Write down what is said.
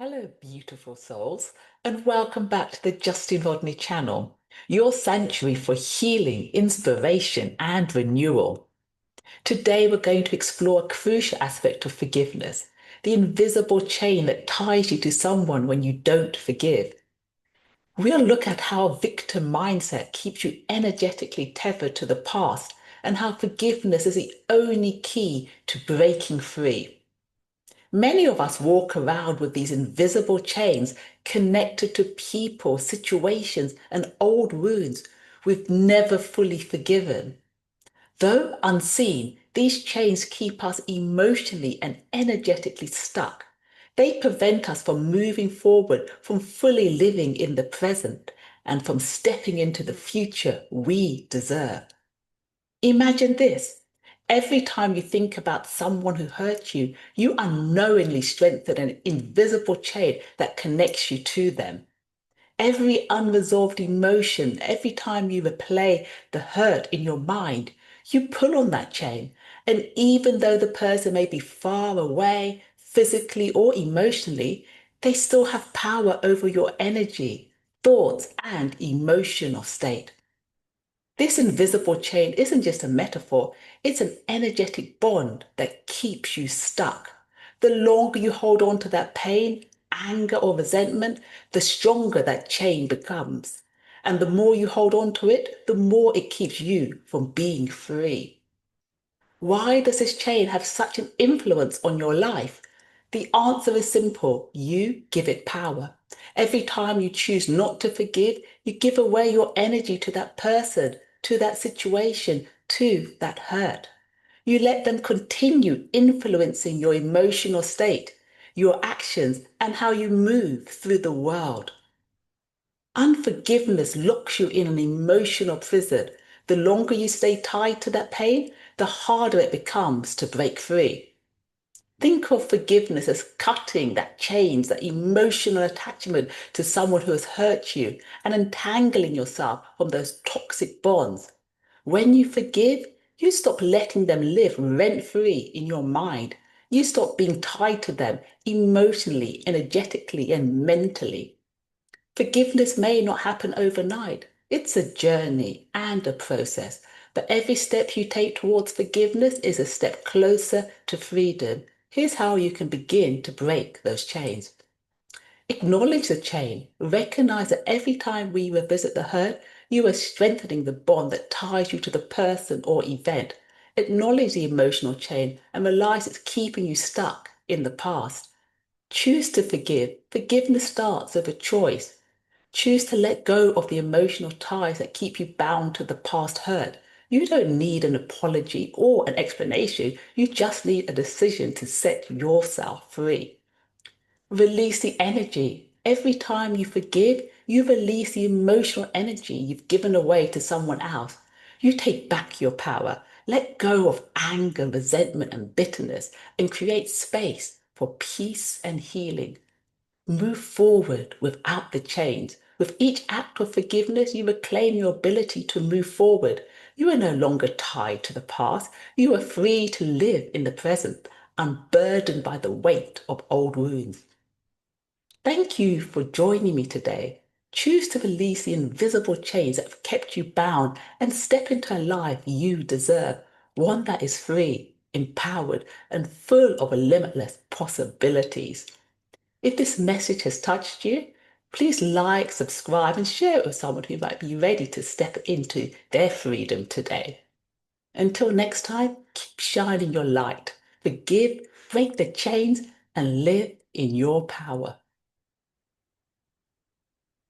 Hello, beautiful souls, and welcome back to the Justine Rodney Channel, your sanctuary for healing, inspiration, and renewal. Today, we're going to explore a crucial aspect of forgiveness, the invisible chain that ties you to someone when you don't forgive. We'll look at how victim mindset keeps you energetically tethered to the past and how forgiveness is the only key to breaking free. Many of us walk around with these invisible chains connected to people, situations, and old wounds we've never fully forgiven. Though unseen, these chains keep us emotionally and energetically stuck. They prevent us from moving forward, from fully living in the present, and from stepping into the future we deserve. Imagine this. Every time you think about someone who hurt you, you unknowingly strengthen an invisible chain that connects you to them. Every unresolved emotion, every time you replay the hurt in your mind, you pull on that chain. And even though the person may be far away, physically or emotionally, they still have power over your energy, thoughts, and emotional state. This invisible chain isn't just a metaphor, it's an energetic bond that keeps you stuck. The longer you hold on to that pain, anger, or resentment, the stronger that chain becomes. And the more you hold on to it, the more it keeps you from being free. Why does this chain have such an influence on your life? The answer is simple. You give it power. Every time you choose not to forgive, you give away your energy to that person, to that situation, to that hurt. You let them continue influencing your emotional state, your actions, and how you move through the world. Unforgiveness locks you in an emotional prison. The longer you stay tied to that pain, the harder it becomes to break free. Think of forgiveness as cutting that chains, that emotional attachment to someone who has hurt you and untangling yourself from those toxic bonds. When you forgive, you stop letting them live rent free in your mind. You stop being tied to them emotionally, energetically, and mentally. Forgiveness may not happen overnight. It's a journey and a process. But every step you take towards forgiveness is a step closer to freedom. Here's how you can begin to break those chains. Acknowledge the chain. Recognize that every time we revisit the hurt, you are strengthening the bond that ties you to the person or event. Acknowledge the emotional chain and realize it's keeping you stuck in the past. Choose to forgive. Forgiveness starts with a choice. Choose to let go of the emotional ties that keep you bound to the past hurt. You don't need an apology or an explanation. You just need a decision to set yourself free. Release the energy. Every time you forgive, you release the emotional energy you've given away to someone else. You take back your power. Let go of anger, resentment, and bitterness and create space for peace and healing. Move forward without the chains. With each act of forgiveness, you reclaim your ability to move forward. You are no longer tied to the past. You are free to live in the present, unburdened by the weight of old wounds. Thank you for joining me today. Choose to release the invisible chains that have kept you bound and step into a life you deserve, one that is free, empowered, and full of limitless possibilities. If this message has touched you, please like, subscribe, and share it with someone who might be ready to step into their freedom today. Until next time, keep shining your light. Forgive, break the chains, and live in your power.